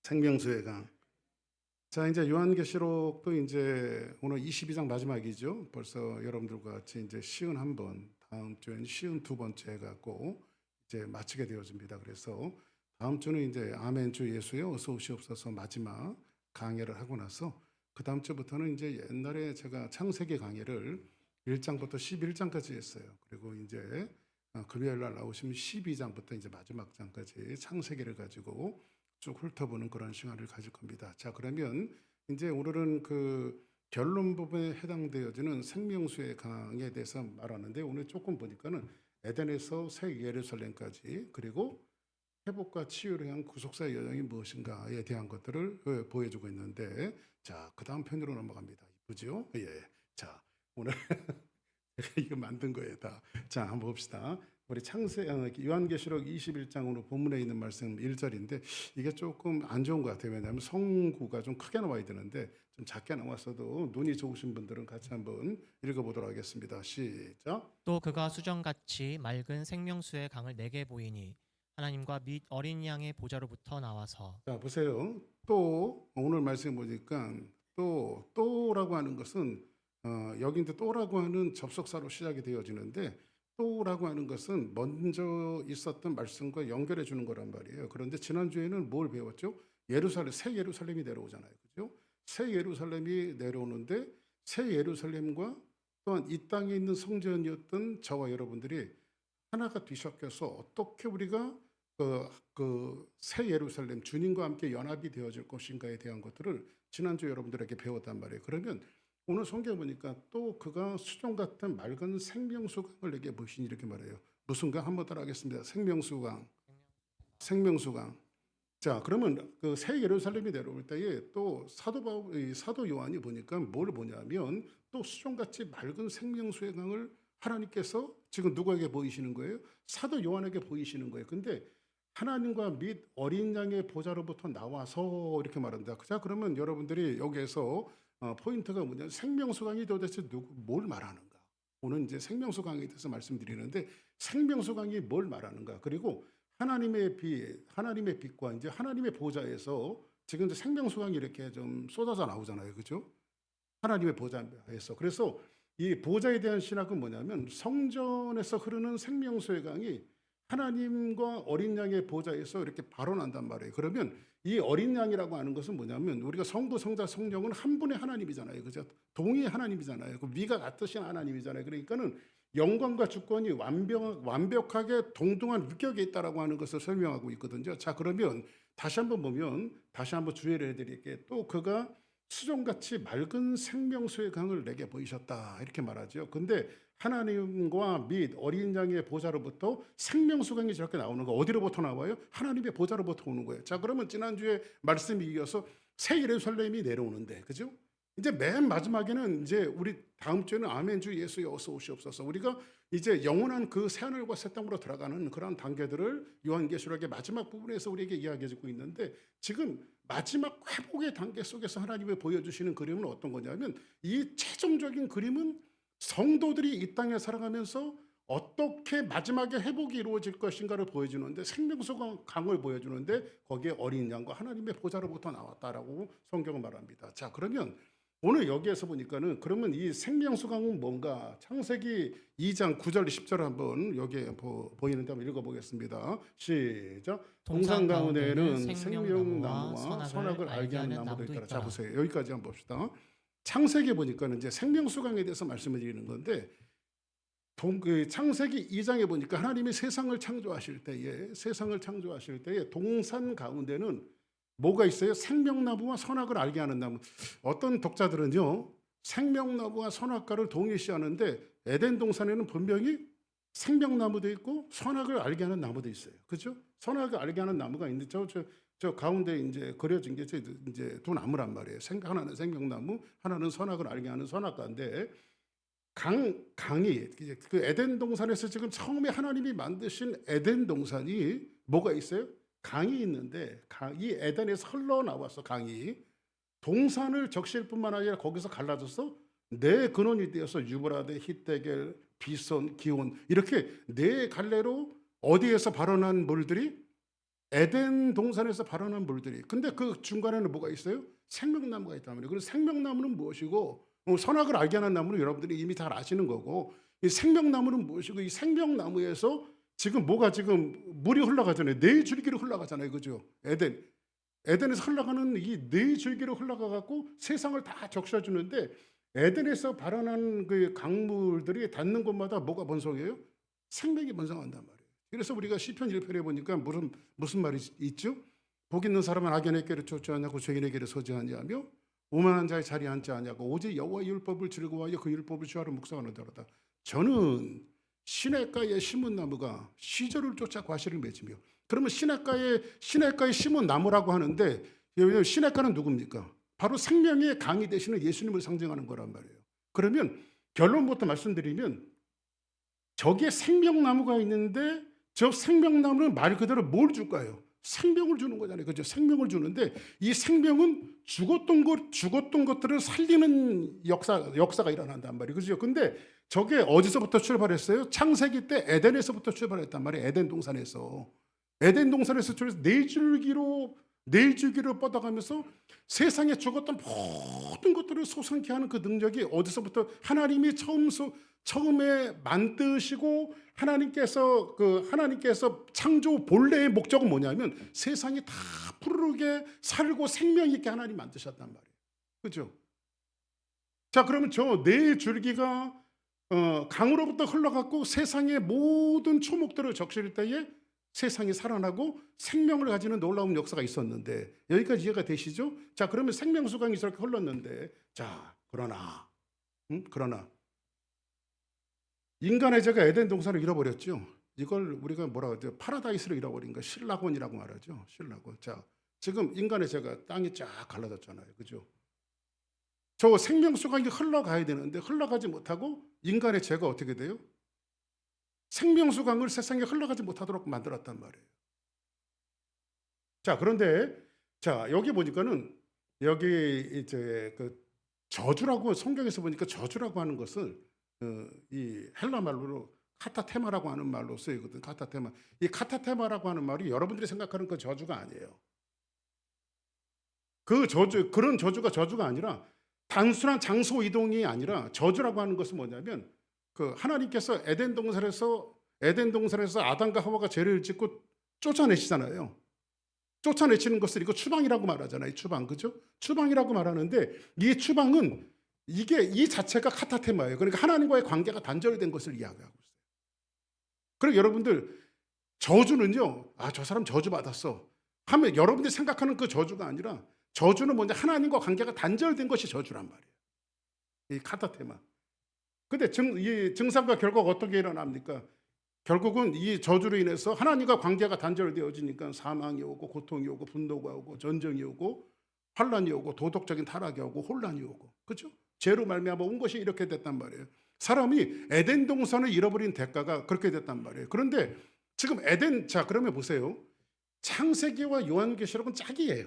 생명수의 강. 자, 이제 요한계시록도 이제 오늘 22장 마지막이죠. 벌써 여러분들과 같이 이제 시은 한 번, 다음 주엔 시은 두 번째 해갖고 이제 마치게 되어집니다. 그래서 다음 주는 이제 아멘 주 예수여 어서 오시옵소서 마지막 강해를 하고 나서 그 다음 주부터는 이제 옛날에 제가 창세기 강해를 1장부터 11장까지 했어요. 그리고 이제 금요일 날 나오시면 12장부터 이제 마지막 장까지 창세기를 가지고 쭉 훑어보는 그런 시간을 가질 겁니다. 자, 그러면 이제 오늘은 그 결론 부분에 해당되어지는 생명수의 강에 대해서 말하는데, 오늘 조금 보니까는 에덴에서 새 예루살렘까지, 그리고 회복과 치유를 향한 구속사의 여정이 무엇인가에 대한 것들을 보여주고 있는데, 자, 그 다음 편으로 넘어갑니다. 이쁘죠? 예. 자, 오늘 이거 만든 거예요, 다. 자, 한번 봅시다. 우리 요한계시록 21장으로 본문에 있는 말씀 1절인데 이게 조금 안 좋은 것 같아요. 왜냐하면 성구가 좀 크게 나와야 되는데 좀 작게 나왔어도 눈이 좋으신 분들은 같이 한번 읽어보도록 하겠습니다. 시작. 또 그가 수정같이 맑은 생명수의 강을 내게 보이니 하나님과 및 어린 양의 보좌로부터 나와서. 자, 보세요. 또 오늘 말씀 보니까 또라고 하는 것은 여기 이제 또라고 하는 접속사로 시작이 되어지는데, 또라고 하는 것은 먼저 있었던 말씀과 연결해 주는 거란 말이에요. 그런데 지난주에는 뭘 배웠죠? 새 예루살렘이 내려오잖아요. 그죠? 새 예루살렘이 내려오는데, 새 예루살렘과 또한 이 땅에 있는 성전이었던 저와 여러분들이 하나가 뒤섞여서 어떻게 우리가 새 예루살렘 주님과 함께 연합이 되어질 것인가에 대한 것들을 지난주 여러분들에게 배웠단 말이에요. 그러면 오늘 성경 보니까 또 그가 수정 같은 맑은 생명수강을 내게 보시니 이렇게 말해요. 무슨 강? 한번 따라하겠습니다. 생명수강. 생명수강. 자, 그러면 그 새 예루살렘이 내려올 때에 또 사도 요한이 보니까 뭘 보냐면 또 수정같이 맑은 생명수의 강을 하나님께서 지금 누구에게 보이시는 거예요? 사도 요한에게 보이시는 거예요. 근데 하나님과 및 어린 양의 보좌로부터 나와서 이렇게 말한다. 자, 그러면 여러분들이 여기에서 포인트가 뭐냐면 생명수강이 도대체 뭘 말하는가? 오늘 이제 생명수강에 대해서 말씀드리는데, 생명수강이 뭘 말하는가? 그리고 하나님의 빛과 이제 하나님의 보좌에서 지금 이제 생명수강이 이렇게 좀 쏟아져 나오잖아요. 그죠? 하나님의 보좌에서. 그래서 이 보좌에 대한 신학은 뭐냐면 성전에서 흐르는 생명수의 강이 하나님과 어린 양의 보좌에서 이렇게 발원한단 말이에요. 그러면 이 어린 양이라고 하는 것은 뭐냐면 우리가 성부, 성자, 성령은 한 분의 하나님이잖아요. 그죠? 동의 하나님이잖아요. 그 위가 같으신 하나님이잖아요. 그러니까는 영광과 주권이 완벽하게 동등한 위격에 있다라고 하는 것을 설명하고 있거든요. 자, 그러면 다시 한번 보면, 다시 한번 주의를 해드릴게요. 또 그가 수정같이 맑은 생명수의 강을 내게 보이셨다 이렇게 말하죠. 근데 하나님과 및 어린 양의 보좌로부터 생명수강이 저렇게 나오는 거 어디로부터 나와요? 하나님의 보좌로부터 오는 거예요. 자, 그러면 지난주에 말씀이 이어서 새 예루살렘이 내려오는데, 그죠? 이제 맨 마지막에는 이제 우리 다음 주에는 아멘 주 예수여 어서 오시옵소서, 우리가 이제 영원한 그 새하늘과 새 땅으로 들어가는 그런 단계들을 요한계시록의 마지막 부분에서 우리에게 이야기해 주고 있는데, 지금 마지막 회복의 단계 속에서 하나님이 보여주시는 그림은 어떤 거냐면, 이 최종적인 그림은 성도들이 이 땅에 살아가면서 어떻게 마지막에 회복이 이루어질 것인가를 보여주는데, 생명수 강을 보여주는데 거기에 어린 양과 하나님의 보좌로부터 나왔다라고 성경은 말합니다. 자, 그러면 오늘 여기에서 보니까는 그러면 이 생명수강은 뭔가? 창세기 2장 9절 10절 한번 여기에 보이는데 한번 읽어보겠습니다. 시작. 동산 가운데에는 생명나무와 선악을 알게 하는 나무도 있더라. 자, 보세요. 여기까지 한번 봅시다. 창세기에 보니까는 이제 생명수강에 대해서 말씀을 드리는 건데, 창세기 2장에 보니까 하나님이 세상을 창조하실 때에 동산 가운데는 뭐가 있어요? 생명나무와 선악을 알게 하는 나무. 어떤 독자들은요, 생명나무와 선악과를 동일시하는데 에덴 동산에는 분명히 생명나무도 있고 선악을 알게 하는 나무도 있어요. 그죠? 선악을 알게 하는 나무가 있는데 저 가운데 이제 그려진 게 이제 두 나무란 말이에요. 하나는 생명나무, 하나는 선악을 알게 하는 선악과인데, 강이 그 에덴 동산에서 지금 처음에 하나님이 만드신 에덴 동산이 뭐가 있어요? 강이 있는데, 이 에덴에서 흘러나와서 강이 동산을 적실 뿐만 아니라 거기서 갈라져서 네 근원이 되어서 유브라데, 히데겔, 비손, 기온 이렇게 네 갈래로 어디에서 발원한 물들이 에덴 동산에서 발원한 물들이. 근데 그 중간에는 뭐가 있어요? 생명나무가 있단 말이에요. 그래서 생명나무는 무엇이고 선악을 알게 하는 나무는 여러분들이 이미 잘 아시는 거고 이 생명나무는 무엇이고 이 생명나무에서 지금 뭐가 지금 물이 흘러가잖아요. 네 줄기로 흘러가잖아요. 그죠? 에덴에서 흘러가는 이 네 줄기로 흘러가 갖고 세상을 다 적셔 주는데 에덴에서 발원한 그 강물들이 닿는 곳마다 뭐가 번성해요? 생명이 번성한단 말이에요. 그래서 우리가 시편 1편에 보니까 무슨 말이 있죠? 복 있는 사람은 악인의 길을 쫓지 않냐고 죄인의 길을 서지 아니하며 오만한 자의 자리에 앉지 않냐고 오직 여호와의 율법을 즐거워하여 그 율법을 주하로 묵상하는도로다. 저는 시냇가에 심은 나무가 시절을 쫓아 과실을 맺으며. 그러면 시냇가에 심은 나무라고 하는데 왜냐하면 시냇가는 누굽니까? 바로 생명의 강이 되시는 예수님을 상징하는 거란 말이에요. 그러면 결론부터 말씀드리면 저기에 생명나무가 있는데 저 생명나무는 말 그대로 뭘 줄까요? 생명을 주는 거잖아요. 그죠? 생명을 주는데 이 생명은 죽었던 것들을 살리는 역사가 일어난단 말이에요. 그죠? 근데 저게 어디서부터 출발했어요? 창세기 때 에덴에서부터 출발했단 말이에요. 에덴 동산에서 출발해서 네 줄기로 뻗어가면서 세상에 죽었던 모든 것들을 솟아나게 하는 그 능력이 어디서부터 하나님이 처음에 만드시고 하나님께서 창조 본래의 목적은 뭐냐면 세상이 다 푸르르게 살고 생명 있게 하나님 만드셨단 말이에요. 그죠? 자, 그러면 저 네 줄기가 강으로부터 흘러갔고 세상의 모든 초목들을 적실 때에 세상이 살아나고 생명을 가지는 놀라운 역사가 있었는데 여기까지 이해가 되시죠? 자, 그러면 생명수강이 저렇게 흘렀는데 자, 그러나 인간의 죄가 에덴 동산을 잃어버렸죠. 이걸 우리가 뭐라 그러죠? 파라다이스를 잃어버린 거 신라곤이라고 말하죠. 신라곤. 자, 지금 인간의 죄가 땅이 쫙 갈라졌잖아요. 그죠? 저 생명수강이 흘러가야 되는데 흘러가지 못하고 인간의 죄가 어떻게 돼요? 생명수강을 세상에 흘러가지 못하도록 만들었단 말이에요. 자, 그런데 자, 여기 보니까는 여기 이제 그 저주라고 성경에서 보니까 저주라고 하는 것을 이 헬라 말로 카타테마라고 하는 말로 쓰이거든. 카타테마. 이 카타테마라고 하는 말이 여러분들이 생각하는 그 저주가 아니에요. 그런 저주가 아니라 단순한 장소 이동이 아니라 저주라고 하는 것은 뭐냐면 그 하나님께서 에덴 동산에서 아담과 하와가 죄를 짓고 쫓아내시잖아요. 쫓아내시는 것을 이거 추방이라고 말하잖아요. 추방. 그죠? 추방이라고 말하는데 이 추방은 이 자체가 카타테마예요. 그러니까 하나님과의 관계가 단절된 것을 이야기하고 있어요. 그리고 여러분들 저주는요. 아, 저 사람 저주 받았어. 하면 여러분들이 생각하는 그 저주가 아니라 저주는 뭐냐? 하나님과 관계가 단절된 것이 저주란 말이에요. 이 카타테마. 근데 이 증상과 결과가 어떻게 일어납니까? 결국은 이 저주로 인해서 하나님과 관계가 단절되어지니까 사망이 오고 고통이 오고 분노가 오고 전쟁이 오고 환란이 오고 도덕적인 타락이 오고 혼란이 오고. 그렇죠? 죄로 말미암아 온 것이 이렇게 됐단 말이에요. 사람이 에덴 동산을 잃어버린 대가가 그렇게 됐단 말이에요. 그런데 지금 자, 그러면 보세요. 창세기와 요한계시록은 짝이에요.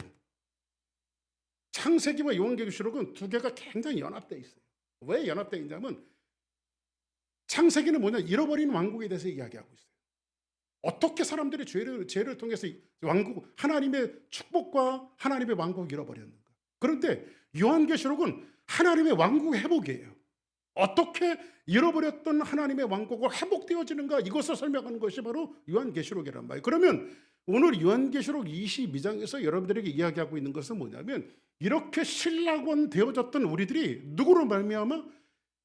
창세기와 요한계시록은 두 개가 굉장히 연합되어 있어요. 왜 연합되어 있냐면 창세기는 뭐냐? 잃어버린 왕국에 대해서 이야기하고 있어요. 어떻게 사람들이 죄를 통해서 하나님의 축복과 하나님의 왕국을 잃어버렸는가. 그런데 요한계시록은 하나님의 왕국 회복이에요. 어떻게 잃어버렸던 하나님의 왕국을 회복되어지는가, 이것을 설명하는 것이 바로 요한계시록이란 말이에요. 그러면 오늘 요한계시록 22장에서 여러분들에게 이야기하고 있는 것은 뭐냐면 이렇게 신라곤 되어졌던 우리들이 누구로 말미암아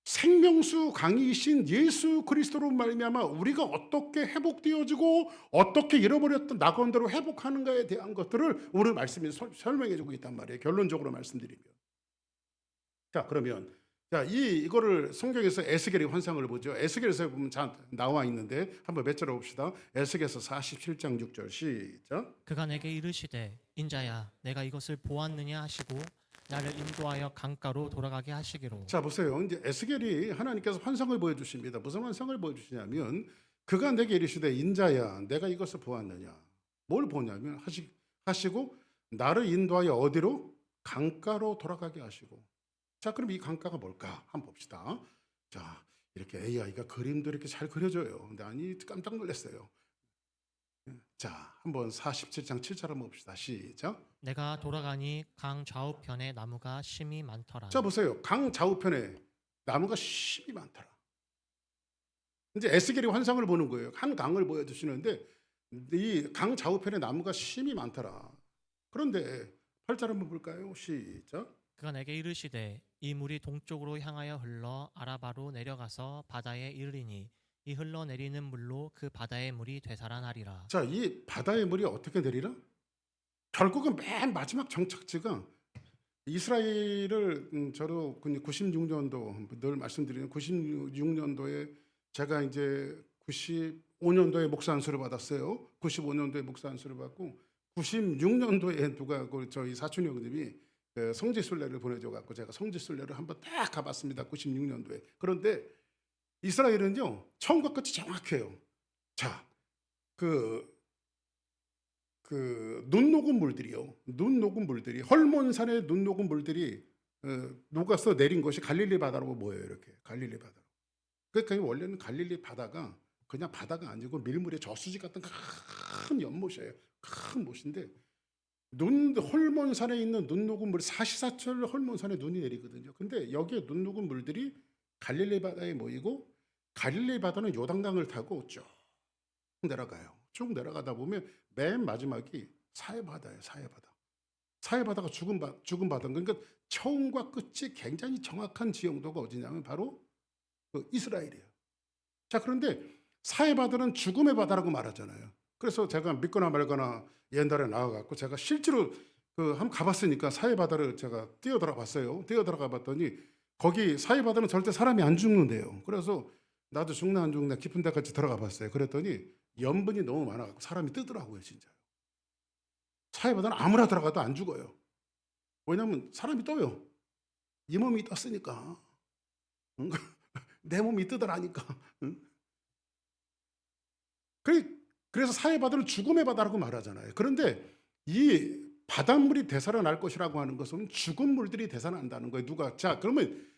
생명수 강이신 예수 그리스도로 말미암아 우리가 어떻게 회복되어지고 어떻게 잃어버렸던 낙원대로 회복하는가에 대한 것들을 오늘 말씀이 설명해주고 있단 말이에요. 결론적으로 말씀드리면. 자, 그러면 이거를 성경에서 에스겔의 환상을 보죠. 에스겔에서 보면 나와 있는데 한번 몇 절 봅시다. 에스겔서 47장 6절 시작. 그가 내게 이르시되 인자야 내가 이것을 보았느냐 하시고 나를 인도하여 강가로 돌아가게 하시기로. 자, 보세요. 이제 에스겔이 하나님께서 환상을 보여주십니다. 무슨 환상을 보여주시냐면 그가 내게 이르시되 인자야 내가 이것을 보았느냐. 뭘 보냐면 하시고 나를 인도하여 어디로? 강가로 돌아가게 하시고. 자, 그럼 이 강가가 뭘까? 한번 봅시다. 자, 이렇게 AI가 그림도 이렇게 잘 그려줘요. 근데 아니 깜짝 놀랐어요. 자, 한번 47장 7절 한번 봅시다. 시작. 내가 돌아가니 강 좌우편에 나무가 심이 많더라. 자, 보세요. 강 좌우편에 나무가 심이 많더라. 이제 에스겔이 환상을 보는 거예요. 한 강을 보여주시는데 이 강 좌우편에 나무가 심이 많더라. 그런데 8절 한번 볼까요? 시작. 그가 내게 이르시되 이 물이 동쪽으로 향하여 흘러 아라바로 내려가서 바다에 이르리니 이 흘러내리는 물로 그 바다의 물이 되살아나리라. 자, 이 바다의 물이 어떻게 내리라? 결국은 맨 마지막 정착지가 이스라엘을 저도 96년도 늘 말씀드리는 96년도에 제가 이제 95년도에 목사 안수를 받았어요. 95년도에 목사 안수를 받고 96년도에 누가 저희 사촌 형님이 그 성지순례를 보내줘 갖고 제가 성지순례를 한번 딱 가봤습니다. 96년도에. 그런데 이스라엘은요 처음과 끝이 정확해요. 자, 눈 녹은 물들이요. 눈 녹은 물들이 헐몬산의 눈 녹은 물들이 녹아서 내린 것이 갈릴리 바다라고 보여요. 이렇게 갈릴리 바다. 그러니까 원래는 갈릴리 바다가 그냥 바다가 아니고 밀물의 저수지 같은 큰 연못이에요. 큰 못인데 헐몬산에 있는 눈 녹은 물이 사시사철 헐몬산에 눈이 내리거든요. 근데 여기에 눈 녹은 물들이 갈릴리 바다에 모이고 갈릴리 바다는 요단강을 타고 쭉 내려가요. 쭉 내려가다 보면 맨 마지막이 사해바다예요. 사해바다. 사해바다가 죽은 바다. 그러니까 처음과 끝이 굉장히 정확한 지형도가 어디냐면 바로 그 이스라엘이에요. 자, 그런데 사해바다는 죽음의 바다라고 말하잖아요. 그래서 제가 믿거나 말거나 옛날에 나와갖고 제가 실제로 한번 가봤으니까 사해바다를 제가 뛰어들어 봤어요. 뛰어들어가 봤더니 거기 사해바다는 절대 사람이 안 죽는데요. 그래서 나도 죽나 안 죽나 깊은 데까지 들어가 봤어요. 그랬더니 염분이 너무 많아갖고 사람이 뜨더라고요, 진짜. 사해바다는 아무나 들어가도 안 죽어요. 왜냐면 사람이 떠요. 이 몸이 떴으니까. 응? 내 몸이 뜨더라니까. 응? 그래서 사해바다는 죽음의 바다라고 말하잖아요. 그런데 이 바닷물이 되살아날 것이라고 하는 것은 죽은 물들이 되살아난다는 거예요. 누가? 자, 그러면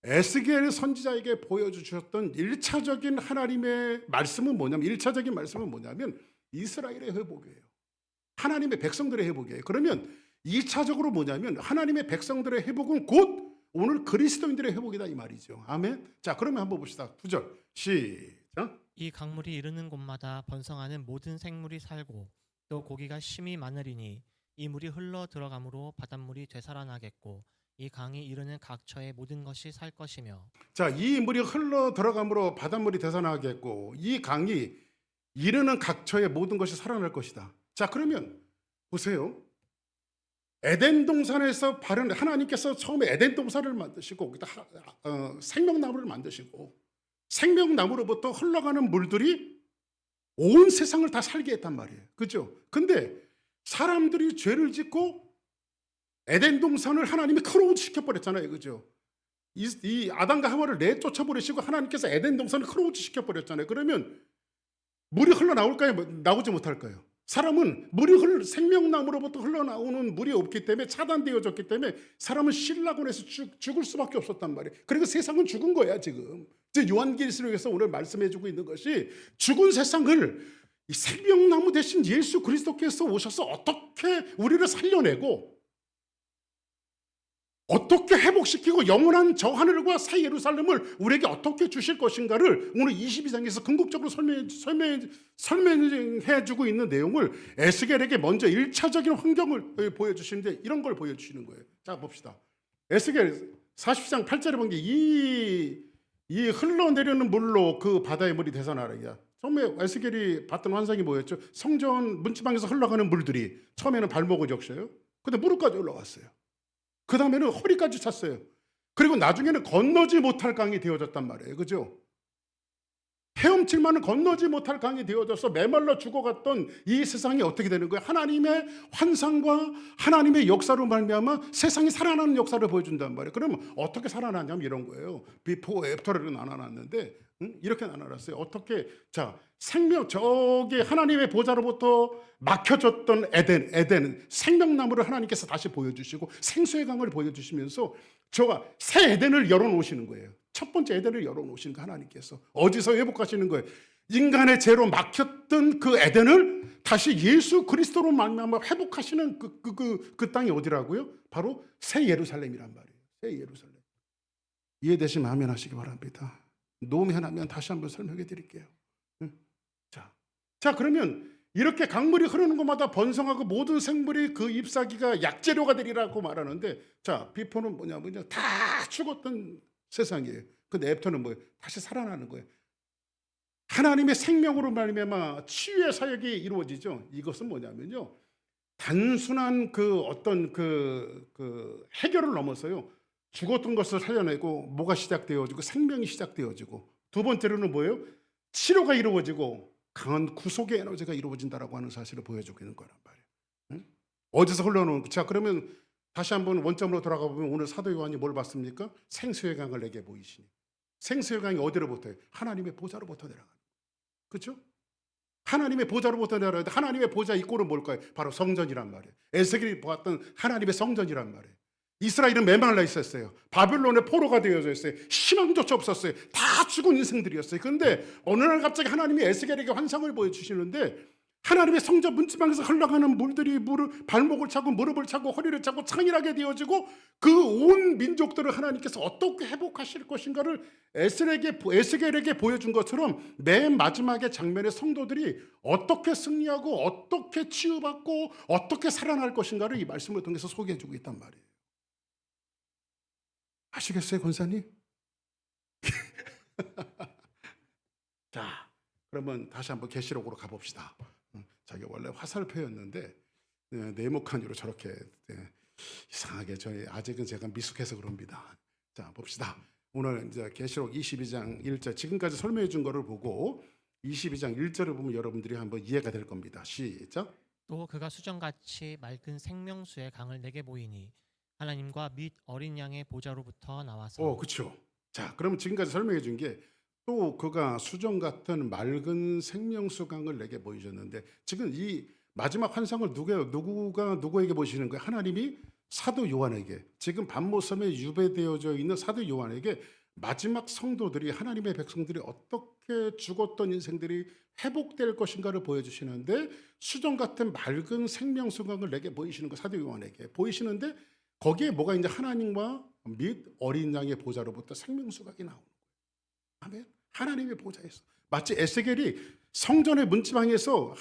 에스겔 선지자에게 보여주셨던 1차적인 하나님의 말씀은 뭐냐면 1차적인 말씀은 뭐냐면 이스라엘의 회복이에요. 하나님의 백성들의 회복이에요. 그러면 2차적으로 뭐냐면 하나님의 백성들의 회복은 곧 오늘 그리스도인들의 회복이다 이 말이죠. 아멘. 자, 그러면 한번 봅시다. 9절 시작. 이 강물이 이르는 곳마다 번성하는 모든 생물이 살고 또 고기가 심이 많으리니 이 물이 흘러 들어가므로 바닷물이 되살아나겠고 이 강이 이르는 각처의 모든 것이 살 것이며. 자, 이 물이 흘러 들어가므로 바닷물이 되살아나겠고 이 강이 이르는 각처의 모든 것이 살아날 것이다. 자, 그러면 보세요. 에덴 동산에서 바른 하나님께서 처음에 에덴 동산을 만드시고 생명나무를 만드시고 생명나무로부터 흘러가는 물들이 온 세상을 다 살게 했단 말이에요. 그죠? 근데 사람들이 죄를 짓고 에덴 동산을 하나님이 크로우즈 시켜버렸잖아요. 그죠? 이 아담과 하와를 내쫓아버리시고 하나님께서 에덴 동산을 크로우즈 시켜버렸잖아요. 그러면 물이 흘러나올까요? 나오지 못할까요? 사람은 생명나무로부터 흘러나오는 물이 없기 때문에 차단되어졌기 때문에 사람은 신라곤에서 죽을 수밖에 없었단 말이에요. 그러니까 세상은 죽은 거야 지금. 요한계시록에서 오늘 말씀해주고 있는 것이 죽은 세상을 이 생명나무 대신 예수 그리스도께서 오셔서 어떻게 우리를 살려내고 어떻게 회복시키고 영원한 저 하늘과 새 예루살렘을 우리에게 어떻게 주실 것인가를 오늘 22장에서 궁극적으로 설명해주고 있는 내용을 에스겔에게 먼저 1차적인 환경을 보여주시는데 이런 걸 보여주시는 거예요. 자, 봅시다. 에스겔 40장 8절에 본 게 이 흘러내리는 물로 그 바다의 물이 되살아나리라. 처음에 에스겔이 봤던 환상이 뭐였죠? 성전 문지방에서 흘러가는 물들이 처음에는 발목을 적셔요. 근데 무릎까지 올라갔어요. 그 다음에는 허리까지 찼어요. 그리고 나중에는 건너지 못할 강이 되어졌단 말이에요. 그죠? 헤엄칠 만은 건너지 못할 강이 되어져서 메말라 죽어갔던 이 세상이 어떻게 되는 거예요? 하나님의 환상과 하나님의 역사로 말미암아 세상이 살아나는 역사를 보여준단 말이에요. 그러면 어떻게 살아나냐면 이런 거예요. 비포 애프터를 나눠놨는데 이렇게 나눠놨어요. 어떻게? 자, 저기 하나님의 보좌로부터 막혀졌던 에덴은 생명나무를 하나님께서 다시 보여주시고 생수의 강을 보여주시면서 저가 새 에덴을 열어놓으시는 거예요. 첫 번째 에덴을 열어놓으시는 거 하나님께서 어디서 회복하시는 거예요? 인간의 죄로 막혔던 그 에덴을 다시 예수 그리스도로 말미암아 회복하시는 그 땅이 어디라고요? 바로 새 예루살렘이란 말이에요. 새 예루살렘. 이해되시면 아멘 하시기 바랍니다. 노면하면 다시 한번 설명해 드릴게요. 자, 그러면 이렇게 강물이 흐르는 곳마다 번성하고 모든 생물이 그 잎사귀가 약재료가 되리라고 말하는데, 자, 비포는 뭐냐면요, 다 죽었던 세상이에요. 근데 애프터는 뭐예요? 다시 살아나는 거예요. 하나님의 생명으로 말미암아 치유의 사역이 이루어지죠. 이것은 뭐냐면요, 단순한 그 어떤 그 해결을 넘어서요, 죽었던 것을 살려내고 뭐가 시작되어지고 생명이 시작되어지고, 두 번째로는 뭐예요? 치료가 이루어지고 강한 구속의 에너지가 이루어진다라고 하는 사실을 보여주고 있는 거란 말이에요. 응? 어디서 흘러오는, 자, 그러면 다시 한번 원점으로 돌아가 보면 오늘 사도 요한이 뭘 봤습니까? 생수의 강을 내게 보이시니. 생수의 강이 어디로부터요? 하나님의 보좌로부터 내려가는 거예요. 그렇죠? 하나님의 보좌로부터 내려가는데, 하나님의 보좌 이꼴은 뭘까요? 바로 성전이란 말이에요. 에스겔이 보았던 하나님의 성전이란 말이에요. 이스라엘은 메말라 있었어요. 바벨론의 포로가 되어져 있어요. 희망조차 없었어요. 다 죽은 인생들이었어요. 그런데 어느 날 갑자기 하나님이 에스겔에게 환상을 보여주시는데, 하나님의 성전 문지방에서 흘러가는 물들이 발목을 차고 무릎을 차고 허리를 차고 창일하게 되어지고, 그 온 민족들을 하나님께서 어떻게 회복하실 것인가를 에스겔에게 보여준 것처럼, 맨 마지막의 장면의 성도들이 어떻게 승리하고 어떻게 치유받고 어떻게 살아날 것인가를 이 말씀을 통해서 소개해주고 있단 말이에요. 아시겠어요, 권사님? 자, 그러면 다시 한번 계시록으로 가봅시다. 자기 원래 화살표였는데 네모칸으로 저렇게 이상하게 저희 아직은 제가 미숙해서 그럽니다. 자, 봅시다. 오늘 이제 계시록 22장 1절, 지금까지 설명해 준 거를 보고 22장 1절을 보면 여러분들이 한번 이해가 될 겁니다. 시작. 또 그가 수정같이 맑은 생명수의 강을 내게 보이니 하나님과 및 어린 양의 보좌로부터 나와서. 그렇죠. 자, 그러면 지금까지 설명해 준 게, 또 그가 수정 같은 맑은 생명수 강을 내게 보이셨는데, 지금 이 마지막 환상을 누가 누구에게 보시는 거예요? 하나님이 사도 요한에게, 지금 밤모섬에 유배되어져 있는 사도 요한에게 마지막 성도들이, 하나님의 백성들이 어떻게 죽었던 인생들이 회복될 것인가를 보여주시는데, 수정 같은 맑은 생명수 강을 내게 보이시는 거, 사도 요한에게 보이시는데, 거기에 뭐가 이제 하나님과 및 어린 양의 보좌로부터 생명수각이 나오는 거예요. 아멘. 하나님의 보좌에서, 마치 에스겔이 성전의 문지방에서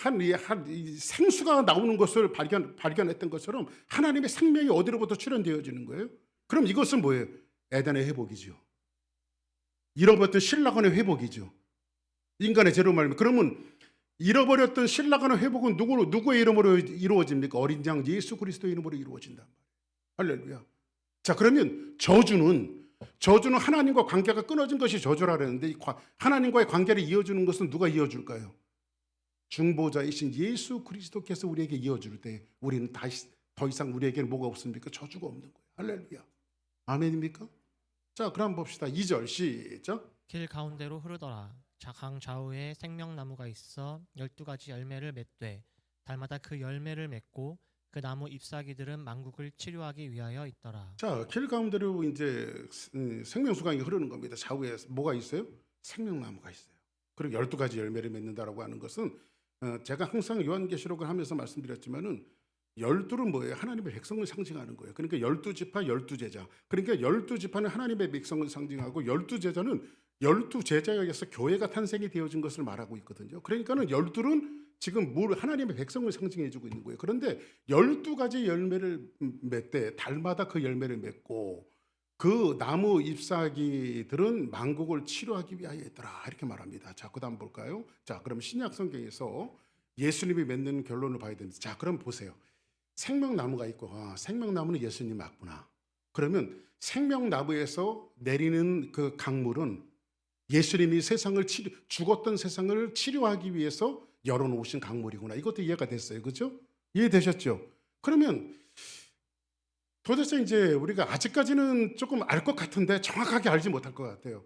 이 생수가 나오는 것을 발견했던 것처럼 하나님의 생명이 어디로부터 출현되어지는 거예요. 그럼 이것은 뭐예요? 에덴의 회복이죠. 잃어버렸던 신라간의 회복이죠. 인간의 죄로 말미암아. 그러면 잃어버렸던 신라간의 회복은 누구의 이름으로 이루어집니까? 어린 양 예수 그리스도의 이름으로 이루어진단 말이에요. 할렐루야. 자, 그러면 저주는 하나님과 관계가 끊어진 것이 저주라 그랬는데, 하나님과의 관계를 이어주는 것은 누가 이어줄까요? 중보자이신 예수 그리스도께서 우리에게 이어줄 때 우리는 더 이상 우리에게는 뭐가 없습니까? 저주가 없는 거예요. 할렐루야. 아멘입니까? 자, 그럼 봅시다. 2절 시작. 길 가운데로 흐르더라. 강 좌우에 생명나무가 있어 12가지 열매를 맺되 달마다 그 열매를 맺고 그 나무 잎사귀들은 만국을 치료하기 위하여 있더라. 자, 길 가운데로 이제 생명수강이 흐르는 겁니다. 좌우에 뭐가 있어요? 생명나무가 있어요. 그리고 12가지 열매를 맺는다라고 하는 것은, 제가 항상 요한계시록을 하면서 말씀드렸지만은 12는 뭐예요? 하나님의 백성을 상징하는 거예요. 그러니까 12지파 12제자. 그러니까 12지파는 하나님의 백성을 상징하고 12제자는 12제자에 의해서 교회가 탄생이 되어진 것을 말하고 있거든요. 그러니까는 12는 지금 하나님의 백성을 상징해 주고 있는 거예요. 그런데 12가지 열매를 맺되 달마다 그 열매를 맺고 그 나무 잎사귀들은 만국을 치료하기 위하여 있더라, 이렇게 말합니다. 자, 그다음 볼까요? 자, 그럼 신약 성경에서 예수님이 맺는 결론을 봐야 됩니다. 자, 그럼 보세요. 생명나무가 있고, 생명나무는 예수님 맞구나. 그러면 생명나무에서 내리는 그 강물은 예수님이 죽었던 세상을 치료하기 위해서 열어놓으신 강물이구나. 이것도 이해가 됐어요. 그렇죠? 이해되셨죠? 그러면 도대체 이제 우리가 아직까지는 조금 알 것 같은데 정확하게 알지 못할 것 같아요.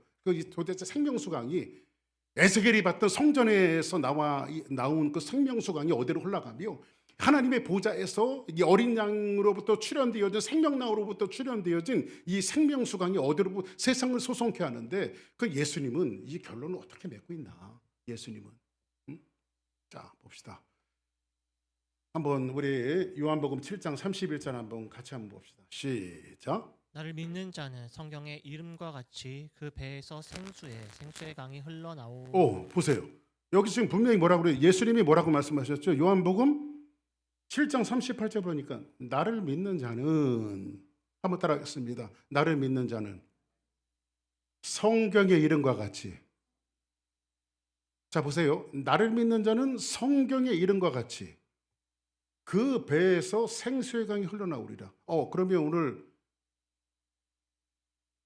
도대체 생명수강이 에스겔이 봤던 성전에서 나온 그 생명수강이 어디로 흘러가며, 하나님의 보좌에서 이 어린 양으로부터 출현되어진, 생명나무로부터 출현되어진 이 생명수강이 어디로 세상을 소송케 하는데, 그 예수님은 이 결론을 어떻게 맺고 있나? 예수님은 자, 봅시다. 한번 우리 요한복음 7장 31절 한번 같이 한번 봅시다. 시작. 나를 믿는 자는 성경의 이름과 같이 그 배에서 생수의 강이 흘러나오. 오, 보세요. 여기 지금 분명히 뭐라고 그래요? 예수님이 뭐라고 말씀하셨죠? 요한복음 7장 38절 보니까 나를 믿는 자는, 한번 따라하겠습니다. 나를 믿는 자는 성경의 이름과 같이. 자, 보세요. 나를 믿는 자는 성경의 이름과 같이 그 배에서 생수의 강이 흘러나오리라. 그러면 오늘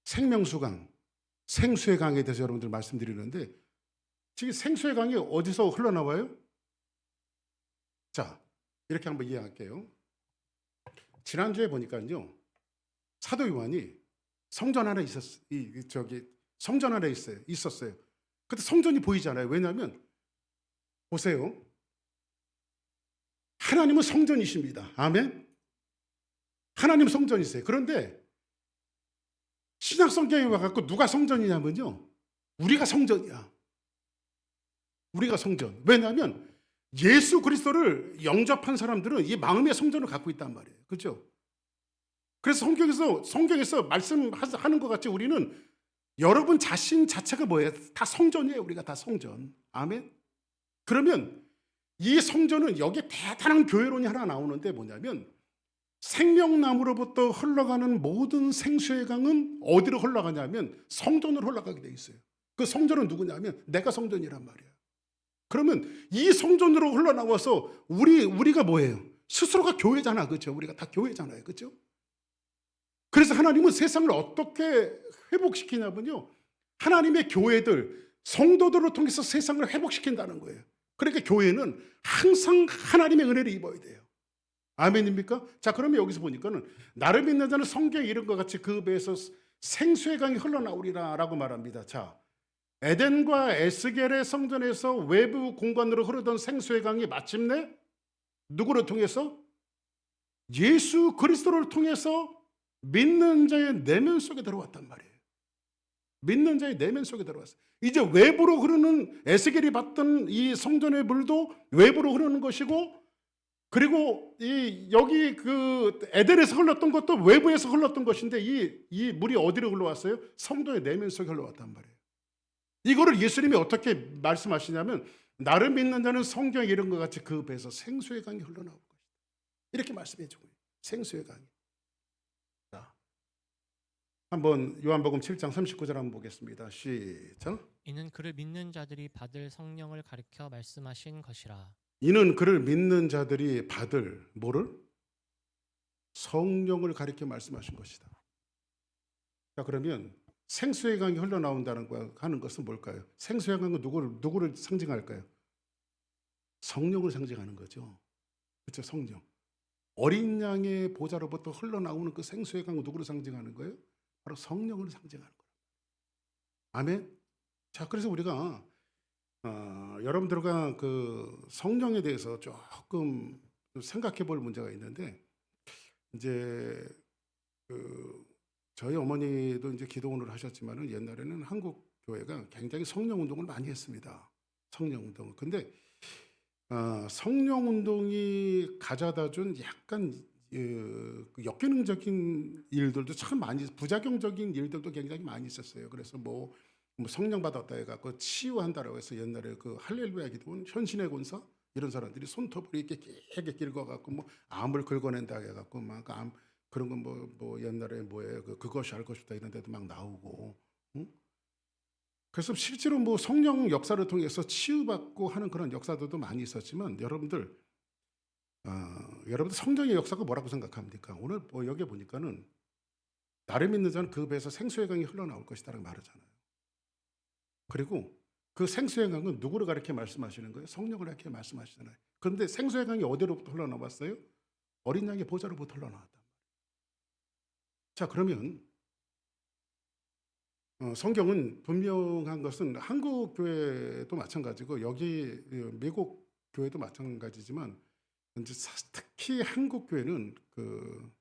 생명수강, 생수의 강에 대해서 여러분들 말씀드리는데, 지금 생수의 강이 어디서 흘러나와요? 자, 이렇게 한번 이해할게요. 지난주에 보니까요, 사도 요한이 성전 안에 성전 안에 있었어요. 근데 성전이 보이잖아요. 왜냐하면 보세요. 하나님은 성전이십니다. 아멘. 하나님 성전이세요. 그런데 신약 성경에 와갖고 누가 성전이냐면요, 우리가 성전이야. 우리가 성전. 왜냐하면 예수 그리스도를 영접한 사람들은 이 마음의 성전을 갖고 있단 말이에요. 그렇죠? 그래서 성경에서 말씀하는 것 같이 우리는 여러분 자신 자체가 뭐예요? 다 성전이에요. 우리가 다 성전. 아멘. 그러면 이 성전은 여기에 대단한 교회론이 하나 나오는데 뭐냐면, 생명나무로부터 흘러가는 모든 생수의 강은 어디로 흘러가냐면 성전으로 흘러가게 돼 있어요. 그 성전은 누구냐면 내가 성전이란 말이야. 그러면 이 성전으로 흘러나와서 우리가 뭐예요? 스스로가 교회잖아. 그렇죠? 우리가 다 교회잖아요. 그렇죠? 그래서 하나님은 세상을 어떻게 회복시키냐면요, 하나님의 교회들, 성도들을 통해서 세상을 회복시킨다는 거예요. 그러니까 교회는 항상 하나님의 은혜를 입어야 돼요. 아멘입니까? 자, 그러면 여기서 보니까는 나를 믿는 자는 성경의 이름과 같이 그 배에서 생수의 강이 흘러나오리라 라고 말합니다. 자, 에덴과 에스겔의 성전에서 외부 공간으로 흐르던 생수의 강이 마침내 누구를 통해서? 예수 그리스도를 통해서 믿는 자의 내면 속에 들어왔단 말이에요. 믿는 자의 내면 속에 들어왔어요. 이제 외부로 흐르는, 에스겔이 봤던 이 성전의 물도 외부로 흐르는 것이고, 그리고 여기 그 에덴에서 흘렀던 것도 외부에서 흘렀던 것인데, 이 물이 어디로 흘러왔어요? 성도의 내면 속에 흘러왔단 말이에요. 이거를 예수님이 어떻게 말씀하시냐면, 나를 믿는 자는 성경의 이름과 같이 그 배에서 생수의 강이 흘러나올 것이다. 이렇게 말씀해 주고 있어요. 생수의 강이. 자, 한번 요한복음 7장 39절 한번 보겠습니다. 시작. 이는 그를 믿는 자들이 받을 성령을 가리켜 말씀하신 것이라. 이는 그를 믿는 자들이 받을 뭐를? 성령을 가리켜 말씀하신 것이다. 자, 그러면 생수의 강이 흘러나온다는 거 하는 것은 뭘까요? 생수의 강은 누구를 상징할까요? 성령을 상징하는 거죠. 그렇죠, 성령. 어린 양의 보좌로부터 흘러나오는 그 생수의 강은 누구를 상징하는 거예요? 바로 성령을 상징하는 거예요. 아멘. 자, 그래서 우리가 여러분들과 그 성령에 대해서 조금 생각해 볼 문제가 있는데, 이제 저희 어머니도 이제 기도원을 하셨지만은 옛날에는 한국 교회가 굉장히 성령 운동을 많이 했습니다. 성령 운동. 근데 성령 운동이 가져다 준 약간 역기능적인 일들도 참 많이, 부작용적인 일들도 굉장히 많이 있었어요. 그래서 뭐 성령 받았다 해갖고 치유한다라고 해서 옛날에 그 할렐루야 기도원, 현신의 권사 이런 사람들이 손톱을 이렇게 길게 긁어갖고 뭐 암을 긁어낸다 해갖고 막 그런 건 뭐 옛날에 뭐예요? 그것이 알 것이다 이런 데도 막 나오고. 응? 그래서 실제로 뭐 성령 역사를 통해서 치유받고 하는 그런 역사들도 많이 있었지만, 여러분들 성령의 역사가 뭐라고 생각합니까? 오늘 뭐 여기 보니까는 나를 믿는 자는 그 배에서 생수의 강이 흘러나올 것이다라고 말하잖아요. 그리고 그 생수의 강은 누구를 가리켜 말씀하시는 거예요? 성령을 가리켜 말씀하시잖아요. 그런데 생수의 강이 어디로부터 흘러나왔어요? 어린 양의 보좌로부터 흘러나왔다. 자, 그러면 성경은 분명한 것은 한국 교회도 마찬가지고 여기 미국 교회도 마찬가지지만, 이제 특히 한국 교회는 그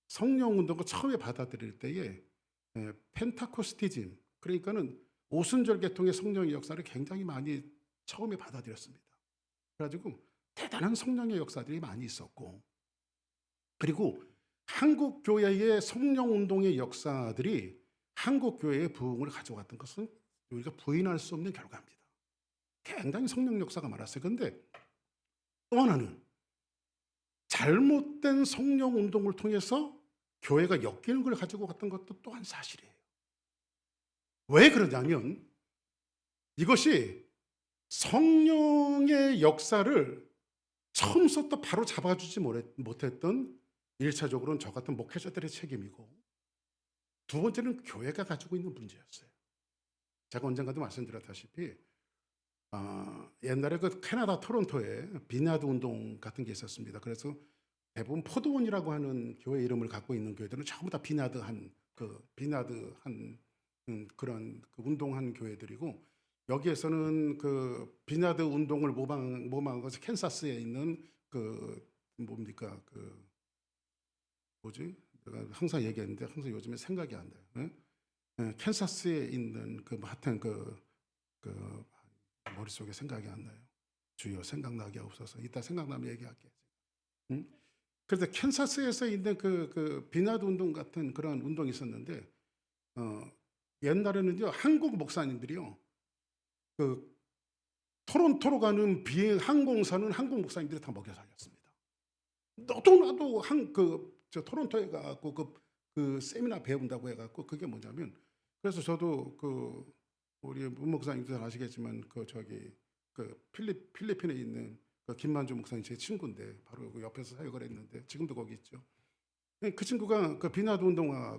성령 운동을 처음에 받아들일 때에 펜타코스티즘, 그러니까는 오순절 계통의 성령의 역사를 굉장히 많이 처음에 받아들였습니다. 그래가지고 대단한 성령의 역사들이 많이 있었고, 그리고 한국 교회의 성령 운동의 역사들이 한국 교회의 부흥을 가져갔던 것은 우리가 부인할 수 없는 결과입니다. 굉장히 성령 역사가 많았어요. 그런데 또 하나는 잘못된 성령 운동을 통해서 교회가 엮이는 걸 가지고 갔던 것도 또한 사실이에요. 왜 그러냐면 이것이 성령의 역사를 처음부터 바로 잡아주지 못했던 1차적으로는 저 같은 목회자들의 책임이고, 두 번째는 교회가 가지고 있는 문제였어요. 제가 언젠가도 말씀드렸다시피 옛날에 그 캐나다 토론토에 비나드 운동 같은 게 있었습니다. 그래서 대부분 포도원이라고 하는 교회 이름을 갖고 있는 교회들은 전부 다 비나드한 그런 그 운동한 교회들이고, 여기에서는 그 비나드 운동을 모방한 것이 캔사스에 있는 그 뭡니까 그 뭐지? 내가 항상 얘기했는데 항상 요즘에 생각이 안 나요. 예? 예, 캔사스에 있는 그 하여튼 그 머릿속에 생각이 안 나요. 주여 생각나게 없어서 이따 생각나면 얘기할게요. 응? 그래서 캔사스에서 있는 그 비나드 운동 같은 그런 운동이 있었는데, 옛날에는요 한국 목사님들이요 그 토론토로 가는 항공사는 한국 목사님들이 다 먹여 살렸습니다. 너도 나도 저 토론토에 가고 그 세미나 배운다고 해갖고, 그게 뭐냐면, 그래서 저도 우리 문 목사님들 아시겠지만 필리핀에 있는 그 김만주 목사님 제 친구인데 바로 그 옆에서 사역을 했는데 지금도 거기 있죠. 그 친구가 그 비나드 운동화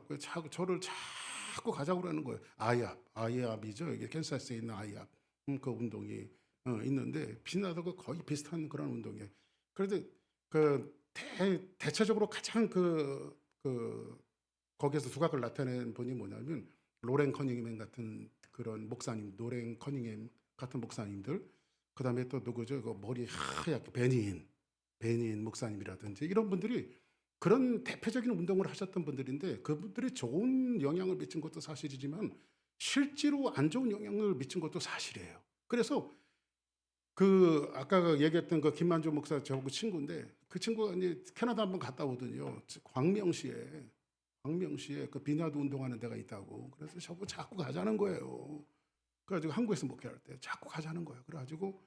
저를 자꾸 가자고 그러는 거예요. 아이압이죠. 이게 캔사스에 있는 아이압 그 운동이 있는데 비나드가 거의 비슷한 그런 운동이에요. 그래도 대체적으로 가장 거기에서 두각을 나타낸 분이 뭐냐면 로렌 커닝햄 같은 그런 목사님, 로렌 커닝햄 같은 목사님들, 그 다음에 또 누구죠? 그 머리 하얗게 베닌 목사님이라든지 이런 분들이 그런 대표적인 운동을 하셨던 분들인데, 그분들이 좋은 영향을 미친 것도 사실이지만 실제로 안 좋은 영향을 미친 것도 사실이에요. 그래서 아까 얘기했던 그 김만주 목사 저하고 친구인데, 그 친구가 이제 캐나다 한번 갔다 오더니요 광명시에 그 비나드 운동하는 데가 있다고. 그래서 저보고 자꾸 가자는 거예요. 그래가지고 한국에서 목회할 때 자꾸 가자는 거예요. 그래가지고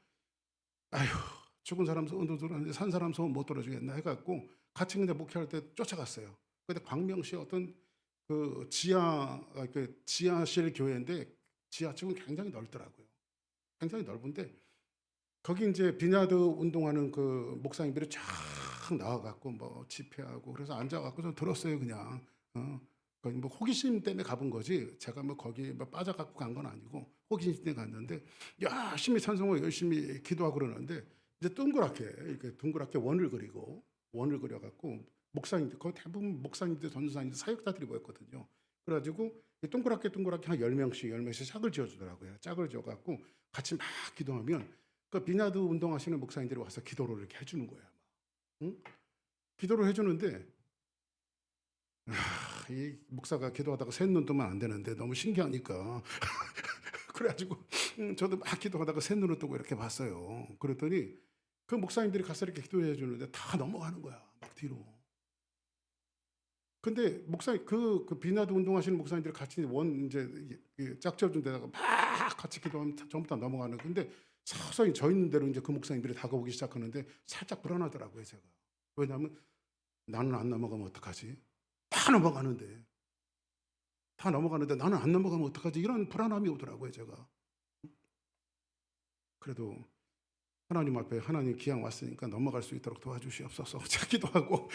아휴 죽은 사람 소원도 들었는데 산 사람 소원 못 들어주겠나 해갖고 같이 근데 목회할 때 쫓아갔어요. 근데 광명시에 어떤 지하실 교회인데 지하층은 굉장히 넓더라고요. 굉장히 넓은데 거기 이제 비나드 운동하는 그 목사님들이 쫙 나와갖고 뭐 집회하고, 그래서 앉아갖고 좀 들었어요. 그냥 거기 뭐 호기심 때문에 가본 거지, 제가 뭐 거기 뭐 빠져갖고 간 건 아니고 호기심 때문에 갔는데 열심히 찬송하고 열심히 기도하고 그러는데, 이제 동그랗게 원을 그려갖고 목사님들, 거기 대부분 목사님들, 전도사님들, 사역자들이 모였거든요. 그래가지고 동그랗게 한 10명씩 짝을 지어주더라고요. 짝을 지어갖고 같이 막 기도하면 그 비나드 운동하시는 목사님들이 와서 기도를 이렇게 해주는 거예요. 응? 기도를 해주는데 이 목사가 기도하다가 새 눈 뜨면 안 되는데 너무 신기하니까 그래가지고 저도 막 기도하다가 새 눈을 뜨고 이렇게 봤어요. 그랬더니 그 목사님들이 가서 이렇게 기도해 주는데 다 넘어가는 거야, 막 뒤로. 근데 목사님 그 비나드 운동하시는 목사님들이 같이 이제 짝지어준 데다가 막 같이 기도하면 전부 다 넘어가는. 근데 서서히 저 있는 대로 이제 그 목사님들이 다가오기 시작하는데 살짝 불안하더라고요, 제가. 왜냐하면 나는 안 넘어가면 어떡하지? 다 넘어가는데 나는 안 넘어가면 어떡하지? 이런 불안함이 오더라고요, 제가. 그래도 하나님 앞에, 하나님 기왕 왔으니까 넘어갈 수 있도록 도와주시옵소서. 제가 기도하고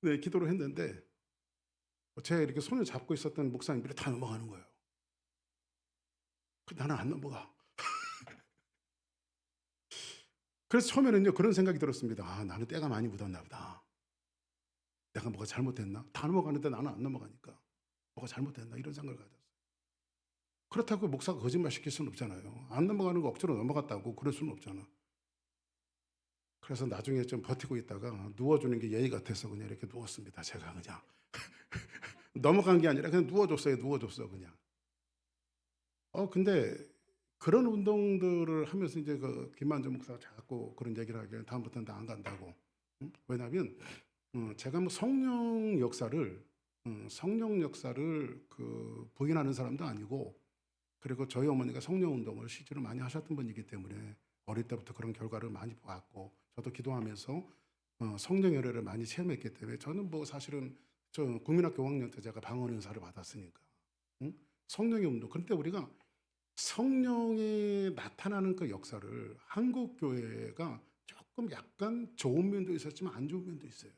네, 기도를 했는데 제가 이렇게 손을 잡고 있었던 목사님들이 다 넘어가는 거예요. 나는 안 넘어가. 그래서 처음에는요 그런 생각이 들었습니다. 나는 때가 많이 묻었나 보다. 내가 뭐가 잘못했나? 다 넘어가는데 나는 안 넘어가니까 뭐가 잘못됐나? 이런 생각을 가졌어요. 그렇다고 목사가 거짓말 시킬 수는 없잖아요. 안 넘어가는 거 억지로 넘어갔다고 그럴 수는 없잖아. 그래서 나중에 좀 버티고 있다가 누워주는 게 예의 같아서 그냥 이렇게 누웠습니다. 제가 그냥 넘어간 게 아니라 그냥 누워줬어 그냥. 근데 그런 운동들을 하면서 이제 그 김만정 목사가 자꾸 그런 얘기를 하길래 다음부터는 나 안 간다고. 왜냐하면 제가 뭐 성령 역사를 그 부인하는 사람도 아니고, 그리고 저희 어머니가 성령 운동을 실제로 많이 하셨던 분이기 때문에 어릴 때부터 그런 결과를 많이 보았고, 저도 기도하면서 성령 열애를 많이 체험했기 때문에 저는 뭐 사실은 저 국민학교 5학년 때 제가 방언 은사를 받았으니까 성령의 운동. 그런데 우리가 성령이 나타나는 그 역사를 한국 교회가 조금 약간 좋은 면도 있었지만 안 좋은 면도 있어요.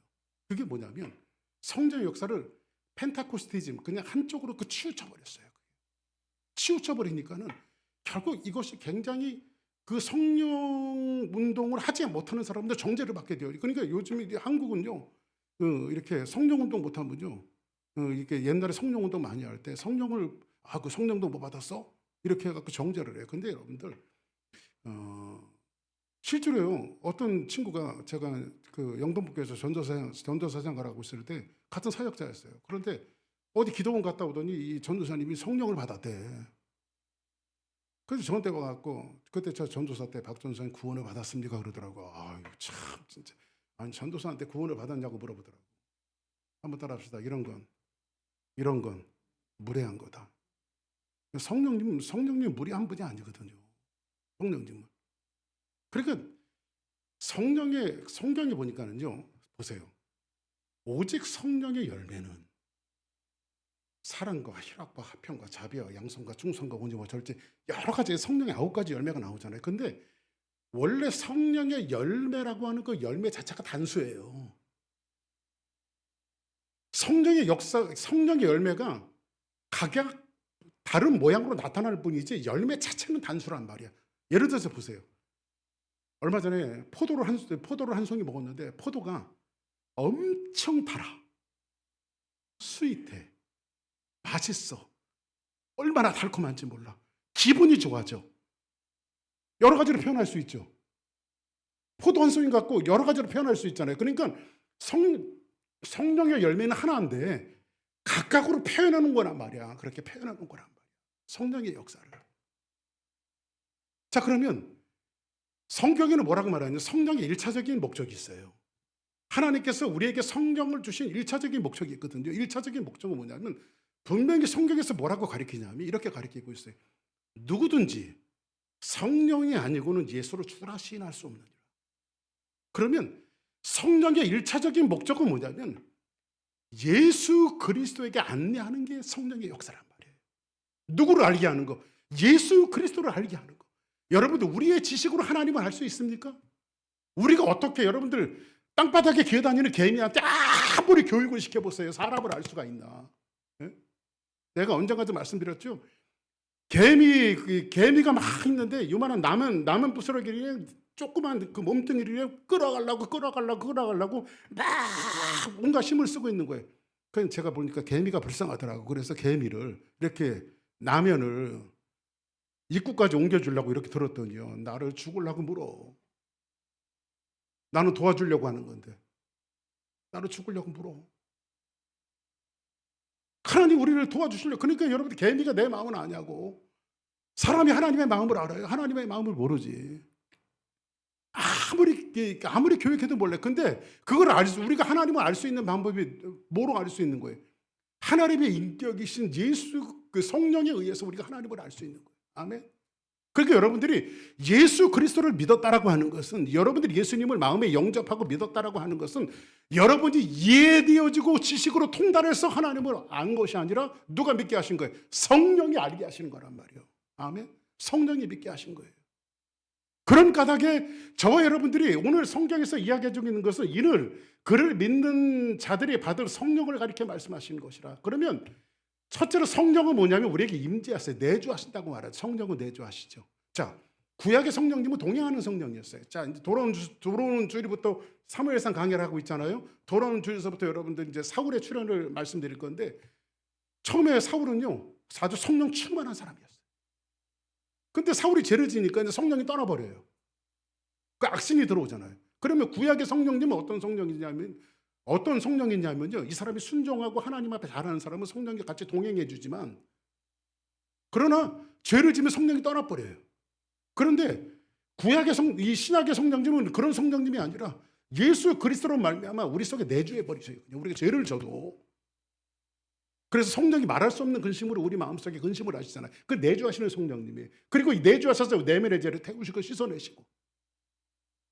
그게 뭐냐면 성령의 역사를 펜타코스티즘 그냥 한쪽으로 그 치우쳐 버렸어요. 치우쳐 버리니까는 결국 이것이 굉장히 그 성령 운동을 하지 못하는 사람들 정죄를 받게 돼요. 그러니까 요즘 한국은요, 이렇게 성령 운동 못하면요, 이렇게 옛날에 성령 운동 많이 할 때 성령을 그 성령도 못 받았어? 이렇게 해갖고 정죄를 해요. 근데 여러분들 실제로요, 어떤 친구가 제가 그 영동북교에서 전도사장을 하고 있을 때 같은 사역자였어요. 그런데 어디 기도원 갔다 오더니 이 전도사님이 성령을 받았대. 그래서 저한테 와갖고 그때 저 전도사 때 박 전도사님 구원을 받았습니까? 그러더라고. 아유 참 진짜. 아니 전도사한테 구원을 받았냐고 물어보더라고. 한번 따라합시다. 이런 건 무례한 거다. 성령님 무례한 분이 아니거든요. 성령님은. 그러니까 성경에 보니까는요, 보세요. 오직 성령의 열매는 사랑과 희락과 화평과 자비와 양성과 충성과 온유와 절제, 여러 가지 성령의 9가지 열매가 나오잖아요. 근데 원래 성령의 열매라고 하는 그 열매 자체가 단수예요. 성령의 열매가 각각 다른 모양으로 나타날 뿐이지 열매 자체는 단수란 말이야. 예를 들어서 보세요. 얼마 전에 포도를 한 송이 먹었는데 포도가 엄청 달아. 스윗해. 맛있어. 얼마나 달콤한지 몰라. 기분이 좋아져. 여러 가지로 표현할 수 있죠. 포도 한 송이 갖고 여러 가지로 표현할 수 있잖아요. 그러니까 성령의 열매는 하나인데 각각으로 표현하는 거란 말이야. 그렇게 표현하는 거란 말이야. 성령의 역사를. 자, 그러면 성경에는 뭐라고 말하냐면 성령의 1차적인 목적이 있어요. 하나님께서 우리에게 성령을 주신 1차적인 목적이 있거든요. 1차적인 목적은 뭐냐면 분명히 성경에서 뭐라고 가르치냐면 이렇게 가르치고 있어요. 누구든지 성령이 아니고는 예수를 주라 시인할 수 없느니라. 그러면 성령의 1차적인 목적은 뭐냐면 예수 그리스도에게 안내하는 게 성령의 역사란 말이에요. 누구를 알게 하는 거? 예수 그리스도를 알게 하는 거. 여러분들 우리의 지식으로 하나님을 알 수 있습니까? 우리가 어떻게 여러분들 땅바닥에 기어다니는 개미한테 아무리 교육을 시켜보세요. 사람을 알 수가 있나? 네? 내가 언젠가도 말씀드렸죠. 개미가 막 있는데 요만한 남은 부스러기를 조그만 그 몸뚱이를 끌어가려고 막 뭔가 힘을 쓰고 있는 거예요. 그래서 제가 보니까 개미가 불쌍하더라고. 그래서 개미를 이렇게 나면을 입구까지 옮겨주려고 이렇게 들었더니요, 나를 죽으려고 물어. 나는 도와주려고 하는 건데 나를 죽으려고 물어. 하나님 우리를 도와주시려고. 그러니까 여러분들 개미가 내 마음은 아냐고. 사람이 하나님의 마음을 알아요. 하나님의 마음을 모르지. 아무리 교육해도 몰래. 근데 그걸 우리가 하나님을 알 수 있는 방법이 뭐로 알 수 있는 거예요? 하나님의 인격이신 예수 그 성령에 의해서 우리가 하나님을 알 수 있는 거예요. 아멘. 그러니까 여러분들이 예수 그리스도를 믿었다라고 하는 것은, 여러분들이 예수님을 마음에 영접하고 믿었다라고 하는 것은 여러분이 이해되어지고 지식으로 통달해서 하나님을 안 것이 아니라 누가 믿게 하신 거예요? 성령이 알게 하시는 거란 말이에요. 아멘. 성령이 믿게 하신 거예요. 그런 까닭에 저와 여러분들이 오늘 성경에서 이야기해 주고 있는 것은 이를 그를 믿는 자들이 받을 성령을 가리켜 말씀하시는 것이라. 그러면 첫째로 성령은 뭐냐면 우리에게 임재하세요. 내주하신다고 말하죠. 성령은 내주하시죠. 자, 구약의 성령님은 동행하는 성령이었어요. 자, 이제 돌아오는 주일부터 사무엘상 강의를 하고 있잖아요. 돌아오는 주일서부터 여러분들 이제 사울의 출현을 말씀드릴 건데, 처음에 사울은요 아주 성령 충만한 사람이었어요. 근데 사울이 죄를 지니까 이제 성령이 떠나버려요. 그 악신이 들어오잖아요. 그러면 구약의 성령님은 어떤 성령이냐면요, 이 사람이 순종하고 하나님 앞에 잘하는 사람은 성령이 같이 동행해 주지만, 그러나 죄를 지면 성령이 떠나버려요. 그런데 구약의 이 신약의 성령님은 그런 성령님이 아니라 예수 그리스도로 말미암아 우리 속에 내주해 버리셔요. 그냥 우리가 죄를 져도. 그래서 성령이 말할 수 없는 근심으로 우리 마음속에 근심을 하시잖아요. 그 내주하시는 성령님이에요. 그리고 이 내주하셔서 내면의 죄를 태우시고 씻어내시고,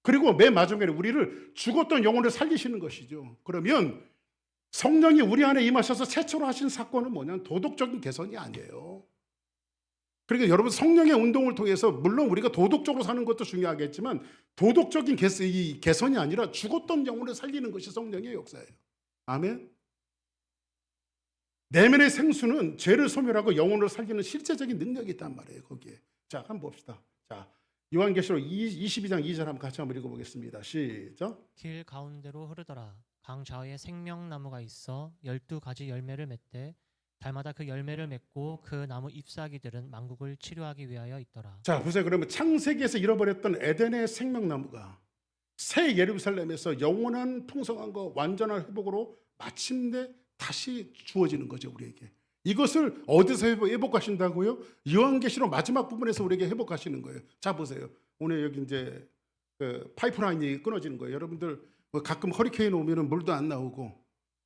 그리고 맨 마지막에 우리를 죽었던 영혼을 살리시는 것이죠. 그러면 성령이 우리 안에 임하셔서 최초로 하신 사건은 뭐냐면 도덕적인 개선이 아니에요. 그러니까 여러분, 성령의 운동을 통해서 물론 우리가 도덕적으로 사는 것도 중요하겠지만 도덕적인 개선이 아니라 죽었던 영혼을 살리는 것이 성령의 역사예요. 아멘. 내면의 생수는 죄를 소멸하고 영혼을 살리는 실제적인 능력이 있단 말이에요. 거기에. 자, 한번 봅시다. 자, 요한계시록 22장 2절 한번 같이 한번 읽어보겠습니다. 시작. 길 가운데로 흐르더라. 강 좌우에 생명나무가 있어 12가지 열매를 맺되 달마다 그 열매를 맺고 그 나무 잎사귀들은 만국을 치료하기 위하여 있더라. 자, 보세요. 그러면 창세기에서 잃어버렸던 에덴의 생명나무가 새 예루살렘에서 영원한 풍성함과 완전한 회복으로 마침내 다시 주어지는 거죠, 우리에게. 이것을 어디서 회복하신다고요? 요한계시록 마지막 부분에서 우리에게 회복하시는 거예요. 자, 보세요. 오늘 여기 이제 그 파이프라인이 끊어지는 거예요. 여러분들 뭐 가끔 허리케인 오면은 물도 안 나오고,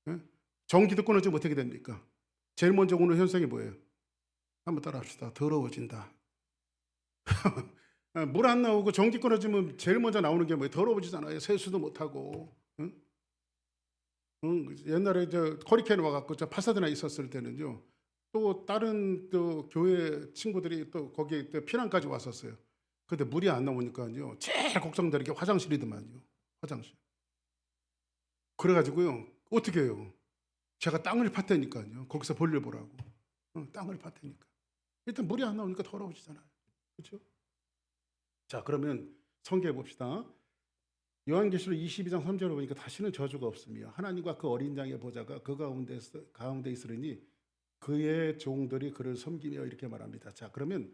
예? 전기도 끊어지면 어떻게 됩니까? 제일 먼저 오는 현상이 뭐예요? 한번 따라합시다. 더러워진다. 물 안 나오고 전기 끊어지면 제일 먼저 나오는 게 뭐예요? 더러워지잖아요. 세수도 못 하고. 응? 옛날에 저 허리케인 와갖고 저 파사드나 있었을 때는요. 또 다른 또 교회 친구들이 또 거기에 또 피난까지 왔었어요. 근데 물이 안 나오니까요. 제일 걱정되는 게 화장실이더만요. 화장실. 그래가지고요. 어떻게 해요? 제가 땅을 팠다니까요. 거기서 볼일 보라고. 땅을 팠다니까. 일단 물이 안 나오니까 더러워지잖아요. 그렇죠? 자, 그러면 성경해 봅시다. 요한계시록 22장 3절을 보니까 다시는 저주가 없으며 하나님과 그 어린 양의 보좌가 그 가운데 있으리니 그의 종들이 그를 섬기며, 이렇게 말합니다. 자, 그러면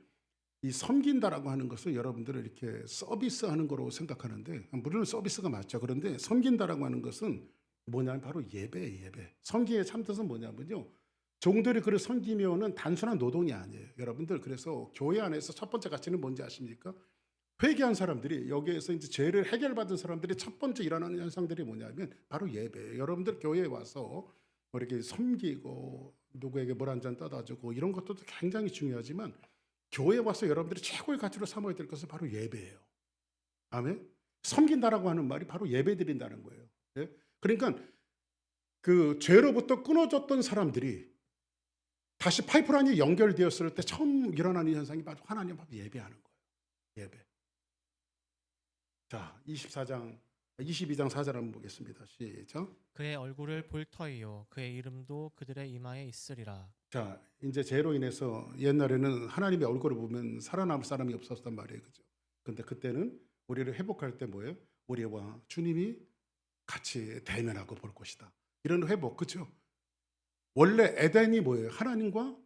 이 섬긴다라고 하는 것을 여러분들은 이렇게 서비스하는 거로 생각하는데, 물론 서비스가 맞죠. 그런데 섬긴다라고 하는 것은 뭐냐면 바로 예배예요. 예배. 섬기의 참뜻은 뭐냐면요, 종들이 그를 섬기면은 단순한 노동이 아니에요. 여러분들, 그래서 교회 안에서 첫 번째 가치는 뭔지 아십니까? 회개한 사람들이, 여기에서 이제 죄를 해결받은 사람들이 첫 번째 일어나는 현상들이 뭐냐면 바로 예배예요. 여러분들 교회에 와서 뭐 이렇게 섬기고 누구에게 물 한 잔 떠다 주고 이런 것도 굉장히 중요하지만 교회에 와서 여러분들이 최고의 가치로 삼아야 될 것은 바로 예배예요. 아멘. 섬긴다라고 하는 말이 바로 예배 드린다는 거예요. 예? 그러니까 그 죄로부터 끊어졌던 사람들이 다시 파이프라인이 연결되었을 때 처음 일어나는 현상이 바로 하나님 앞에 예배하는 거예요. 예배. 자, 22장 4절 한번 보겠습니다. 시작. 그의 얼굴을 볼 터이요 그의 이름도 그들의 이마에 있으리라. 자, 이제 죄로 인해서 옛날에는 하나님의 얼굴을 보면 살아남을 사람이 없었단 말이에요. 그죠? 근데 그때는 우리를 회복할 때 뭐예요? 우리와 주님이 같이 대면하고 볼 것이다. 이런 회복, 그죠? 원래 에덴이 뭐예요? 하나님과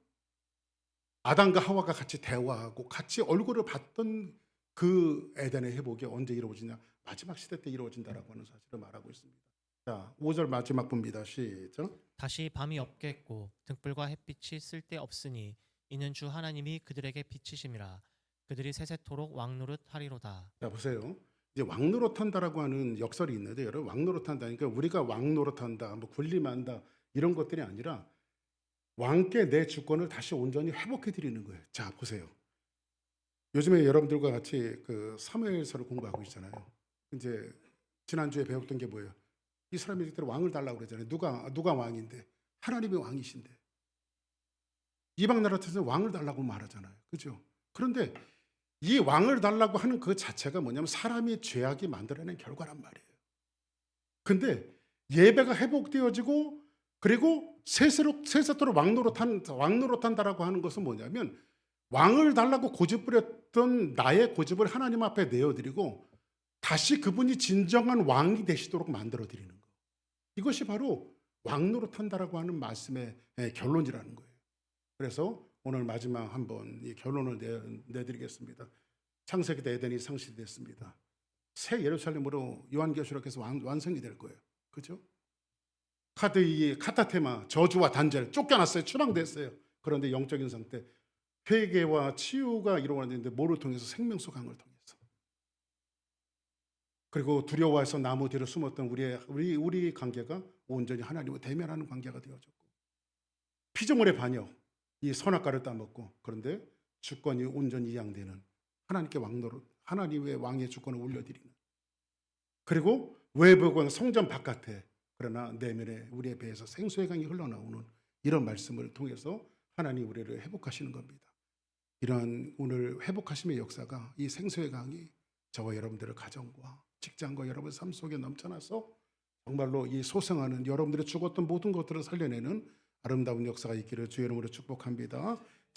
아담과 하와가 같이 대화하고 같이 얼굴을 봤던 그 에덴의 회복이 언제 이루어지냐? 마지막 시대 때 이루어진다라고 하는 사실을 말하고 있습니다. 자, 5절 마지막 봅니다. 시작. 다시 밤이 없겠고 등불과 햇빛이 쓸데없으니 이는 주 하나님이 그들에게 비치심이라. 그들이 세세토록 왕노릇하리로다. 자, 보세요. 이제 왕노릇한다라고 하는 역설이 있는데, 여러분, 왕노릇한다니까 우리가 왕노릇한다, 뭐 군림한다 이런 것들이 아니라 왕께 내 주권을 다시 온전히 회복해 드리는 거예요. 자, 보세요. 요즘에 여러분들과 같이 그 사무엘서를 공부하고 있잖아요. 이제 지난주에 배웠던 게 뭐예요? 이 사람이 그때 왕을 달라고 그러잖아요. 누가 왕인데? 하나님이 왕이신데. 이방 나라 같은 왕을 달라고 말하잖아요. 그죠? 그런데 이 왕을 달라고 하는 그 자체가 뭐냐면 사람이 죄악이 만들어낸 결과란 말이에요. 근데 예배가 회복되어지고 그리고 세세토록 왕노릇한다라고 하는 것은 뭐냐면 왕을 달라고 고집부렸던 나의 고집을 하나님 앞에 내어드리고 다시 그분이 진정한 왕이 되시도록 만들어드리는 거. 이것이 바로 왕노릇한다라고 하는 말씀의 결론이라는 거예요. 그래서 오늘 마지막 한번 이 결론을 내드리겠습니다. 창세기 때 에덴이 상실됐습니다. 새 예루살렘으로 요한계시록에서 완성이 될 거예요. 그죠? 카타테마, 저주와 단절, 쫓겨났어요. 추방됐어요. 그런데 영적인 상태, 회개와 치유가 이루어졌는데 뭐를 통해서? 생명수 강을 통해서. 그리고 두려워해서 나무 뒤로 숨었던 우리 관계가 온전히 하나님과 대면하는 관계가 되어졌고, 피조물의 반역, 이 선악과를 따먹고, 그런데 주권이 온전히 이양되는 하나님께 왕노릇, 하나님의 왕의 주권을 올려드리는, 그리고 외부건 성전 바깥에 그러나 내면에 우리의 배에서 생수의 강이 흘러나오는 이런 말씀을 통해서 하나님 우리를 회복하시는 겁니다. 이러한 오늘 회복하심의 역사가, 이 생수의 강이 저와 여러분들의 가정과 직장과 여러분의 삶 속에 넘쳐나서 정말로 이 소생하는, 여러분들의 죽었던 모든 것들을 살려내는 아름다운 역사가 있기를 주의 이름으로 축복합니다.